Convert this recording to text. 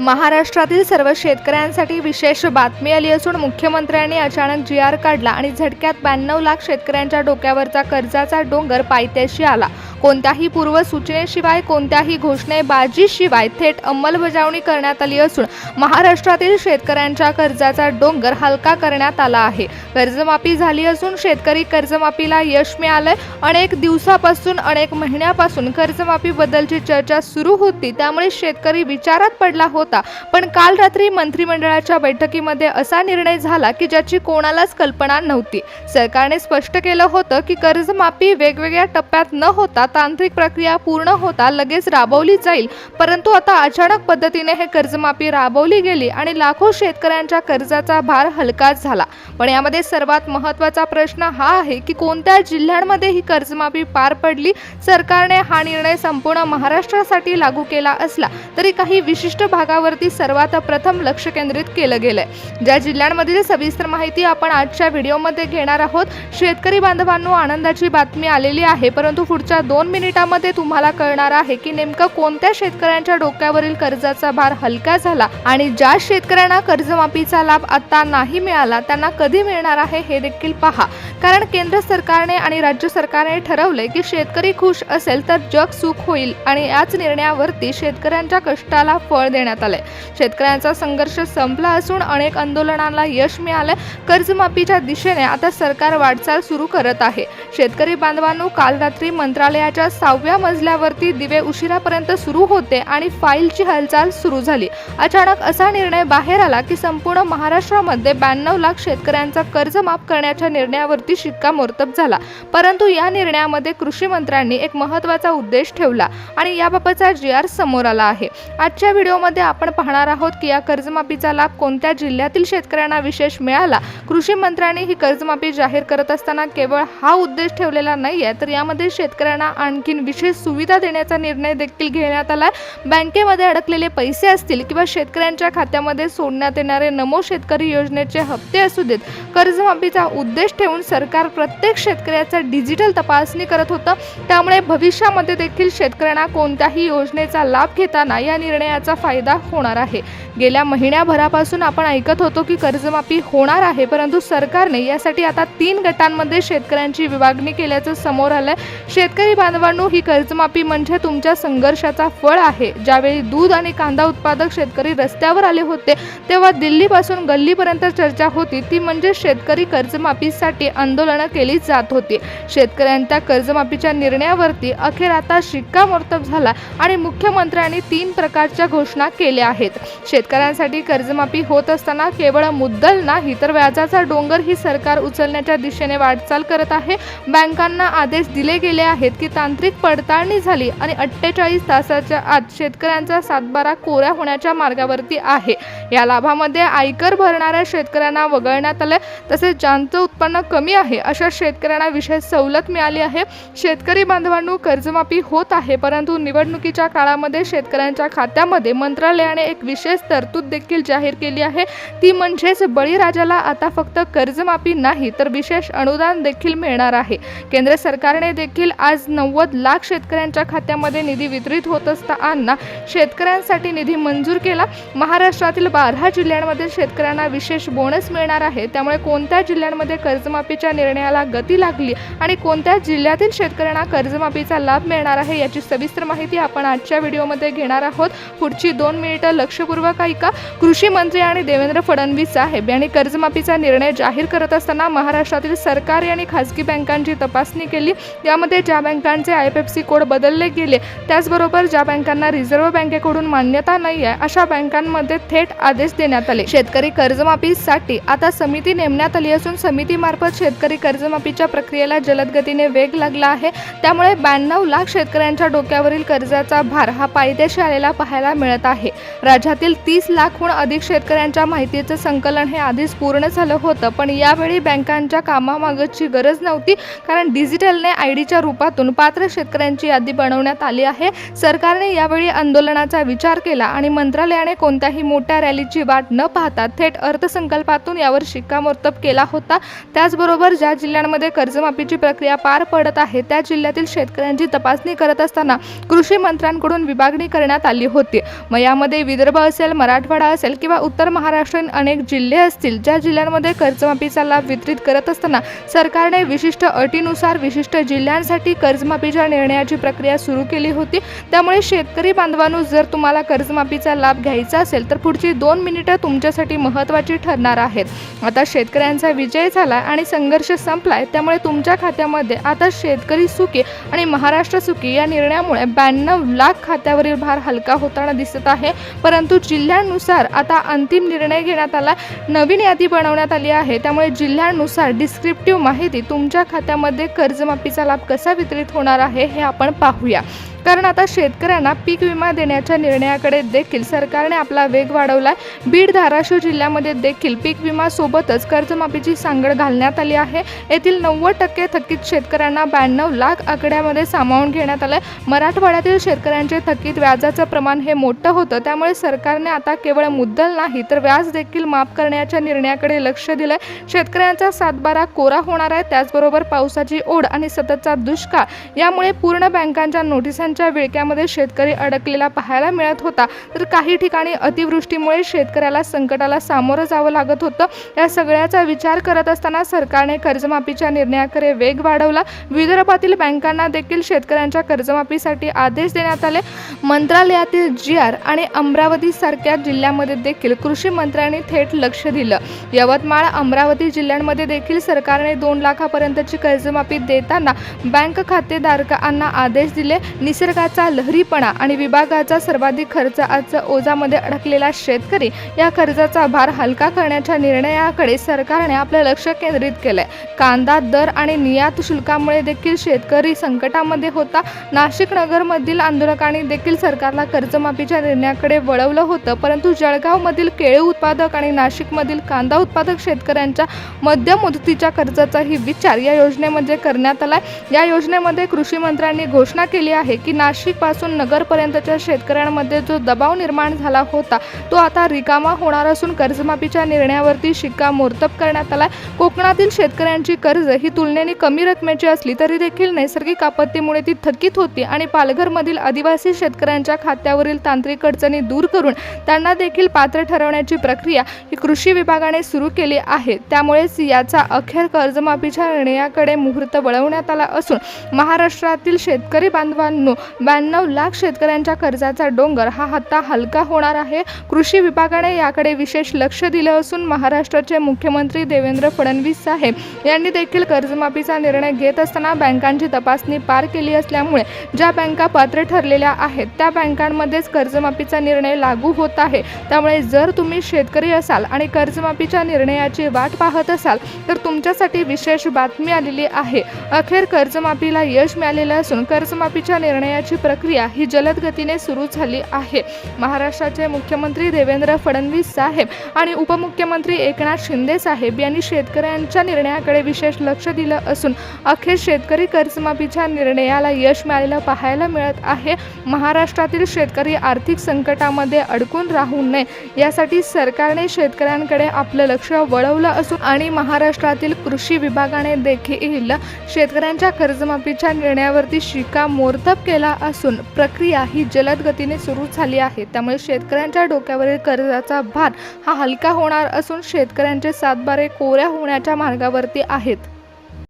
महाराष्ट्रातील सर्व शेतकऱ्यांसाठी विशेष बातमी आली असून मुख्यमंत्र्यांनी अचानक जी.आर. काढला आणि झटक्यात 92 लाख शेतकऱ्यांच्या डोक्यावरचा कर्जाचा डोंगर पायथ्याशी आला। कोणत्याही पूर्वसूचनेशिवाय कोणत्याही घोषणेबाजीशिवाय थेट अंमलबजावणी करण्यात आली असून महाराष्ट्रातील शेतकऱ्यांच्या कर्जाचा डोंगर हलका करण्यात आला आहे। कर्जमाफी झाली असून शेतकरी कर्जमाफीला यश मिळाले। अनेक दिवसापासून अनेक महिन्यापासून कर्जमाफीबद्दलची चर्चा सुरू होती, त्यामुळे शेतकरी विचारात पडला होता। पण काल रात्री मंत्रिमंडळाच्या बैठकीमध्ये असा निर्णय झाला की ज्याची कोणालाच कल्पना नव्हती। सरकारने स्पष्ट केलं होतं की कर्जमाफी वेगवेगळ्या टप्प्यात न होता तांत्रिक प्रक्रिया पूर्ण होता लगेच राबवली जाईल, परंतु आता अचानक पद्धतीने हे कर्जमाफी राबवली गेली आणि लाखो शेतकऱ्यांच्या कर्जाचा भार हलका झाला। पण यामध्ये सर्वात महत्त्वाचा प्रश्न हा आहे की कोणत्या जिल्ह्यांमध्ये ही कर्जमाफी पार पडली। सरकारने हा निर्णय संपूर्ण महाराष्ट्रासाठी लागू केला असला तरी काही विशिष्ट भागावरती सर्वात प्रथम लक्ष केंद्रित केलं गेलंय। ज्या जिल्ह्यांमधील सविस्तर माहिती आपण आजच्या व्हिडिओमध्ये घेणार आहोत। शेतकरी बांधवांनो, आनंदाची बातमी आलेली आहे, परंतु पुढच्या 2 मिनिटांमध्ये तुम्हाला कळणार आहे की नेमकं कोणत्या शेतकऱ्यांच्या डोक्यावरील कर्जाचा भार हलका झाला आणि ज्या शेतकऱ्यांना कर्जमाफीचा लाभ आता नाही मिळाला त्यांना कधी मिळणार आहे हे देखील पहा। कारण केंद्र सरकारने आणि राज्य सरकारने ठरवले की शेतकरी खुश असेल तर जग सुख होईल आणि याच निर्णयावरती शेतकऱ्यांच्या कष्टाला फळ देण्यात आले। शेतकऱ्यांचा संघर्ष संपला असून अनेक आंदोलनांना यश मिळाले। कर्जमाफीच्या दिशेने आता सरकार वाटचाल सुरू करत आहे। शेतकरी बांधवांनो, काल रात्री मंत्रालयाच्या 6व्या मजल्यावरती दिवे उशिरापर्यंत सुरू होते आणि फाईलची हालचाल सुरू झाली। अचानक असा निर्णय बाहेर आला की संपूर्ण महाराष्ट्रामध्ये 92 लाख शेतकऱ्यांचा कर्ज माफ करण्याच्या निर्णयावरती शिक्कामोर्तब झाला। परंतु या निर्णयामध्ये कृषी मंत्र्यांनी एक महत्त्वाचा उद्देश ठेवला आणि याबाबतचा जी.आर. समोर आला आहे। आजच्या व्हिडिओमध्ये आपण पाहणार आहोत की या कर्जमाफीचा लाभ कोणत्या जिल्ह्यातील शेतकऱ्यांना विशेष मिळाला। कृषी मंत्र्यांनी ही कर्जमाफी जाहीर करत असताना केवळ हा उद्देश ठेवलेला नाहीये, तर यामध्ये शेतकऱ्यांना आणखीन विशेष सुविधा देण्याचा निर्णय देखील घेण्यात आलाय। बँकेमध्ये अडकलेले पैसे असतील किंवा शेतकऱ्यांच्या खात्यामध्ये सोडण्यात येणारे नमो शेतकरी योजनेचे हप्ते असू देत, कर्जमाफीचा उद्देश ठेवून सरकार प्रत्येक शेतकऱ्याचा डिजिटल तपासणी करत होतं। त्यामुळे भविष्यामध्ये देखील शेतकऱ्यांना कोणत्याही योजनेचा लाभ घेताना या निर्णयाचा फायदा होणार आहे। गेल्या महिन्याभरापासून आपण ऐकत होतो की कर्जमाफी होणार आहे, परंतु सरकारने यासाठी आता 3 गटांमध्ये शेतकऱ्यांची विभागणी केल्याचं समोर आलंय। शेतकरी बांधवांनो, ही कर्जमाफी म्हणजे तुमच्या संघर्षाचा फळ आहे। ज्यावेळी दूध आणि कांदा उत्पादक शेतकरी रस्त्यावर आले होते तेव्हा दिल्लीपासून गल्लीपर्यंत चर्चा होती ती म्हणजे शेतकरी कर्जमाफीसाठी आंदोलनं केली जात होती। शेतकऱ्यांच्या कर्जमाफीच्या निर्णयावरती अखेर आता शिक्कामोर्तब झाला आणि मुख्यमंत्र्यांनी 3 प्रकारच्या घोषणा केल्या आहेत। शेतकऱ्यांसाठी कर्जमाफी होत असताना केवळ मुद्दल नाही तर व्याजाचा डोंगर ही सरकार उचलण्याच्या दिशेने वाटचाल करत आहे। बँकांना आदेश दिले गेले आहेत की तांत्रिक पडताळणी झाली आणि 48 तासाच्या आत शेतकऱ्यांचा सातबारा कोऱ्या होण्याच्या मार्गावरती आहे। या लाभामध्ये आयकर भरणाऱ्या शेतकऱ्यांना वगळण्यात आले, तसेच ज्यांचं उत्पन्न कमी आहे अशा शेतकऱ्यांना विशेष सवलत मिळाली आहे। शेतकरी बांधवांनो, कर्जमाफी होत आहे, परंतु निवडणुकीच्या काळामध्ये शेतकऱ्यांच्या खात्यामध्ये मंत्रालयाने एक विशेष तरतूद देखील जाहीर केली आहे। ती म्हणजेच बळीराजाला आता फक्त कर्जमाफी नाही तर विशेष अनुदान देखील मिळणार आहे। केंद्र सरकारने देखील आज 90 लाख शेतकऱ्यांच्या खात्यामध्ये निधी वितरित होत असताना शेतकऱ्यांसाठी निधी मंजूर केला। महाराष्ट्रातील 12 जिल्ह्यांमध्ये शेतकऱ्यांना विशेष बोनस मिळणार आहे। त्यामुळे कोणत्या जिल्ह्यांमध्ये कर्जमाफीच्या निर्णयाला गती लागली आणि कोणत्या जिल्ह्यातील शेतकऱ्यांना कर्जमाफीचा लाभ मिळणार आहे याची सविस्तर माहिती आपण आजच्या व्हिडिओमध्ये घेणार आहोत। पुढची 2 मिनिटं लक्षपूर्वक ऐका। कृषी मंत्री आणि देवेंद्र फडणवीस साहेब यांनी कर्जमाफीचा निर्णय जाहीर करत असताना महाराष्ट्रातील सरकारी आणि खासगी बँकांची तपासणी केली। यामध्ये ज्या बँकांचे IFSC कोड बदलले गेले, त्याचबरोबर ज्या बँकांना रिझर्व्ह बँकेकडून मान्यता नाही आहे अशा बँकांमध्ये थेट आदेश देण्यात आले। शेतकरी कर्जमाफीसाठी आता समिती नेमण्यात आली असून समितीमार्फत शेतकरी कर्जमाफीच्या प्रक्रियेला जलद गतीने वेग लागला आहे। त्यामुळे 92 लाख शेतकऱ्यांच्या डोक्यावरील कर्जाचा भार हा पायथ्याशी आलेला पाहायला मिळत आहे। राज्यातील 30 लाखहून अधिक शेतकऱ्यांच्या माहितीचं संकलन हे आधीच पूर्ण झालं होतं, पण यावेळी बँकांच्या कामामागची गरज नव्हती, कारण डिजिटलने आयडीच्या रूपातून पात्र शेतकऱ्यांची यादी बनवण्यात आली आहे। सरकारने यावेळी आंदोलनाचा विचार केला आणि मंत्रालयाने कोणत्याही मोठ्या रॅलीची वाट न पाहता थेट अर्थसंकल्पातून यावर शिक्कामोर्तब केला होता। त्याचबरोबर ज्या जिल्ह्यांमध्ये कर्जमाफीची प्रक्रिया पार पडत आहे त्या जिल्ह्यातील शेतकऱ्यांची तपासणी करत असताना कृषी मंत्र्यांकडून विभागणी करण्यात आली होती। मग यामध्ये विदर्भ असेल, मराठवाडा असेल किंवा उत्तर महाराष्ट्रातील अनेक जिल्हे असतील, ज्या जिल्ह्यांमध्ये कर्जमाफीचा लाभ वितरित करत असताना सरकारने विशिष्ट अटीनुसार विशिष्ट जिल्ह्यांसाठी कर्जमाफीच्या निर्णयाची प्रक्रिया सुरू केली होती। त्यामुळे शेतकरी बांधवांनो, जर तुम्हाला कर्जमाफीचा लाभ घ्यायचा असेल तर पुढची 2 मिनिटं तुमच्यासाठी महत्त्वाची ठरणार आहेत। आता शेतकऱ्यांचा विजय झाला आणि संघर्ष संपलाय, त्यामुळे तुमच्या खात्यामध्ये आता शेतकरी सुखी आणि महाराष्ट्र सुखी या निर्णयामुळे 92 लाख खात्यावरील भार हलका होताना दिसत आहे। परंतु जिल्ह्यानुसार आता अंतिम निर्णय घेण्यात आला, नवीन यादी बनवण्यात आली आहे। त्यामुळे जिल्ह्यानुसार डिस्क्रिप्टिव्ह माहिती तुमच्या खात्यामध्ये कर्जमाफीचा लाभ कसा वितरित होणार आहे हे आपण पाहूया। कारण आता शेतकऱ्यांना पीक विमा देण्याच्या निर्णयाकडे देखील सरकारने आपला वेग वाढवलाय। बीड, धाराशिव जिल्ह्यामध्ये देखील पीक विमा सोबतच कर्जमाफीची सांगड घालण्यात आली आहे। येथील 90% थकीत शेतकऱ्यांना 92 लाख आकड्यामध्ये सामावून घेण्यात आलंय। मराठवाड्यातील शेतकऱ्यांचे थकीत व्याजाचं प्रमाण हे मोठं होतं, त्यामुळे सरकारने आता केवळ मुद्दल नाही तर व्याज देखील माफ करण्याच्या निर्णयाकडे लक्ष दिलंय। शेतकऱ्यांचा 7/12 कोरा होणार आहे। त्याचबरोबर पावसाची ओढ आणि सततचा दुष्काळ यामुळे पूर्ण बँकांच्या नोटिसांच्या विळक्यामध्ये शेतकरी अडकलेला पाहायला मिळत होता, तर काही ठिकाणी अतिवृष्टीमुळे शेतकऱ्याला संकटाला सामोरं जावं लागत होतं। या सगळ्याचा विचार करत असताना सरकारने कर्जमाफीच्या निर्णयाकडे वेग वाढवला। विदर्भातील बँकांना देखील शेतकऱ्यांच्या कर्जमाफीसाठी आदेश देण्यात आले। मंत्रालयातील GR आणि अमरावती सारख्या जिल्ह्यामध्ये देखील कृषी मंत्र्यांनी थेट लक्ष दिलं। यवतमाळ, अमरावती जिल्ह्यांमध्ये देखील सरकारने 2 लाखापर्यंतची कर्जमाफी देताना बँक खातेधारकांना आदेश दिले। निसर्गाचा लहरीपणा आणि विभागाचा सर्वाधिक खर्चाच्या ओझामध्ये अडकलेला शेतकरी या कर्जाचा भार हलका करण्याच्या निर्णयाकडे सरकारने आपले लक्ष केंद्रित केले। कांदा दर आणि निर्यात शुल्कामुळे देखील शेतकरी संकटामध्ये होता। नाशिक नगरमधील आंदोलकांनी देखील सरकारला कर्जमाफीच्या निर्णयाकडे वळवलं होतं, परंतु जळगावमधील केळी उत्पादक आणि नाशिकमधील कांदा उत्पादक शेतकऱ्यांच्या मध्यम मुदतीच्या कर्जाचाही विचार या योजनेमध्ये करण्यात आला। या योजनेमध्ये कृषी मंत्र्यांनी घोषणा केली आहे की नाशिक पासून नगरपर्यंतच्या शेतकऱ्यांमध्ये जो दबाव निर्माण झाला होता तो आता रिकामा होणार असून कर्जमाफीच्या निर्णयावरती शिक्कामोर्तब करण्यात आला। कोकणातील शेतकऱ्यांची कर्ज ही तुलनेने कमी रकमेची असली तरी देखील नैसर्गिक आपत्तीमुळे ती थकीत होती आणि पालघरमधील आदिवासी शेतकऱ्यांच्या खात्यावरील तांत्रिक अडचणी दूर करून त्यांना देखील पात्र ठरवण्याची प्रक्रिया ही कृषी विभागाने सुरू केली आहे। त्यामुळेच याचा अखेर कर्जमाफीच्या निर्णयाकडे मुहूर्त वळवण्यात आला असून महाराष्ट्रातील शेतकरी बांधवांनो, 92 लाख शेतकऱ्यांच्या कर्जाचा डोंगर हा आता हलका होणार आहे। कृषी विभागाने याकडे विशेष लक्ष दिलं असून महाराष्ट्राचे मुख्यमंत्री देवेंद्र फडणवीस साहेब यांनी देखील कर्जमाफीचा निर्णय घेत असताना बँकांची तपासणी पार केली असल्यामुळे ज्या बँका पात्र ठरलेल्या आहेत त्या बँकांमध्येच कर्जमाफीचा निर्णय लागू होत आहे। त्यामुळे जर तुम्ही शेतकरी असाल आणि कर्जमाफीच्या निर्णयाची वाट पाहत असाल तर तुमच्यासाठी विशेष बातमी आलेली आहे। अखेर कर्जमाफीला यश मिळालेलं असून कर्जमाफीच्या निर्णयाची प्रक्रिया ही जलद गतीने सुरू झाली आहे। महाराष्ट्राचे मुख्यमंत्री देवेंद्र फडणवीस साहेब आणि उपमुख्यमंत्री एकनाथ शिंदे साहेब यांनी शेतकऱ्यांच्या निर्णयाकडे विशेष लक्ष दिलं असून अखेर शेतकरी कर्जमाफीच्या निर्णयाला यश मिळालेलं पाहायला मिळत आहे। महाराष्ट्रातील शेतकरी आर्थिक संकटामध्ये अडकून राहू नये यासाठी सरकारने शेतकऱ्यांकडे आपलं लक्ष वळवलं असून आणि महाराष्ट्रातील कृषी विभागाने देखील शेतकऱ्यांच्या कर्जमाफीच्या निर्णयावरती शिक्कामोर्तब केला असून प्रक्रिया ही जलद गतीने सुरू झाली आहे। त्यामुळे शेतकऱ्यांच्या डोक्यावरील कर्जाचा भार हा हलका होणार असून शेतकऱ्यांचे 7/12 कोऱ्या होण्याच्या मार्गावरती आहेत।